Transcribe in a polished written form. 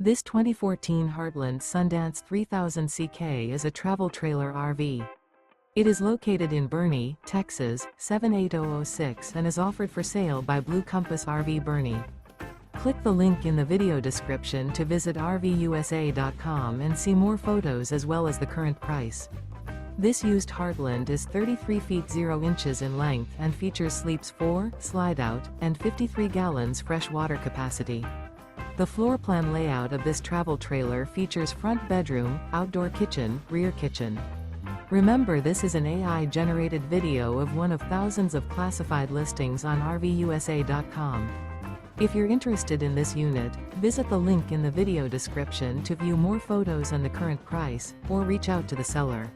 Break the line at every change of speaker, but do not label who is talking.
This 2014 Heartland Sundance 3000 CK is a travel trailer RV. It is located in Boerne, Texas, 78006 and is offered for sale by Blue Compass RV Boerne. Click the link in the video description to visit RVUSA.com and see more photos as well as the current price. This used Heartland is 33 feet 0 inches in length and features sleeps 4, Slideout, and 53 gallons fresh water capacity. The floor plan layout of this travel trailer features front bedroom, outdoor kitchen, rear kitchen. Remember, this is an AI-generated video of one of thousands of classified listings on RVUSA.com. If you're interested in this unit, visit the link in the video description to view more photos and the current price, or reach out to the seller.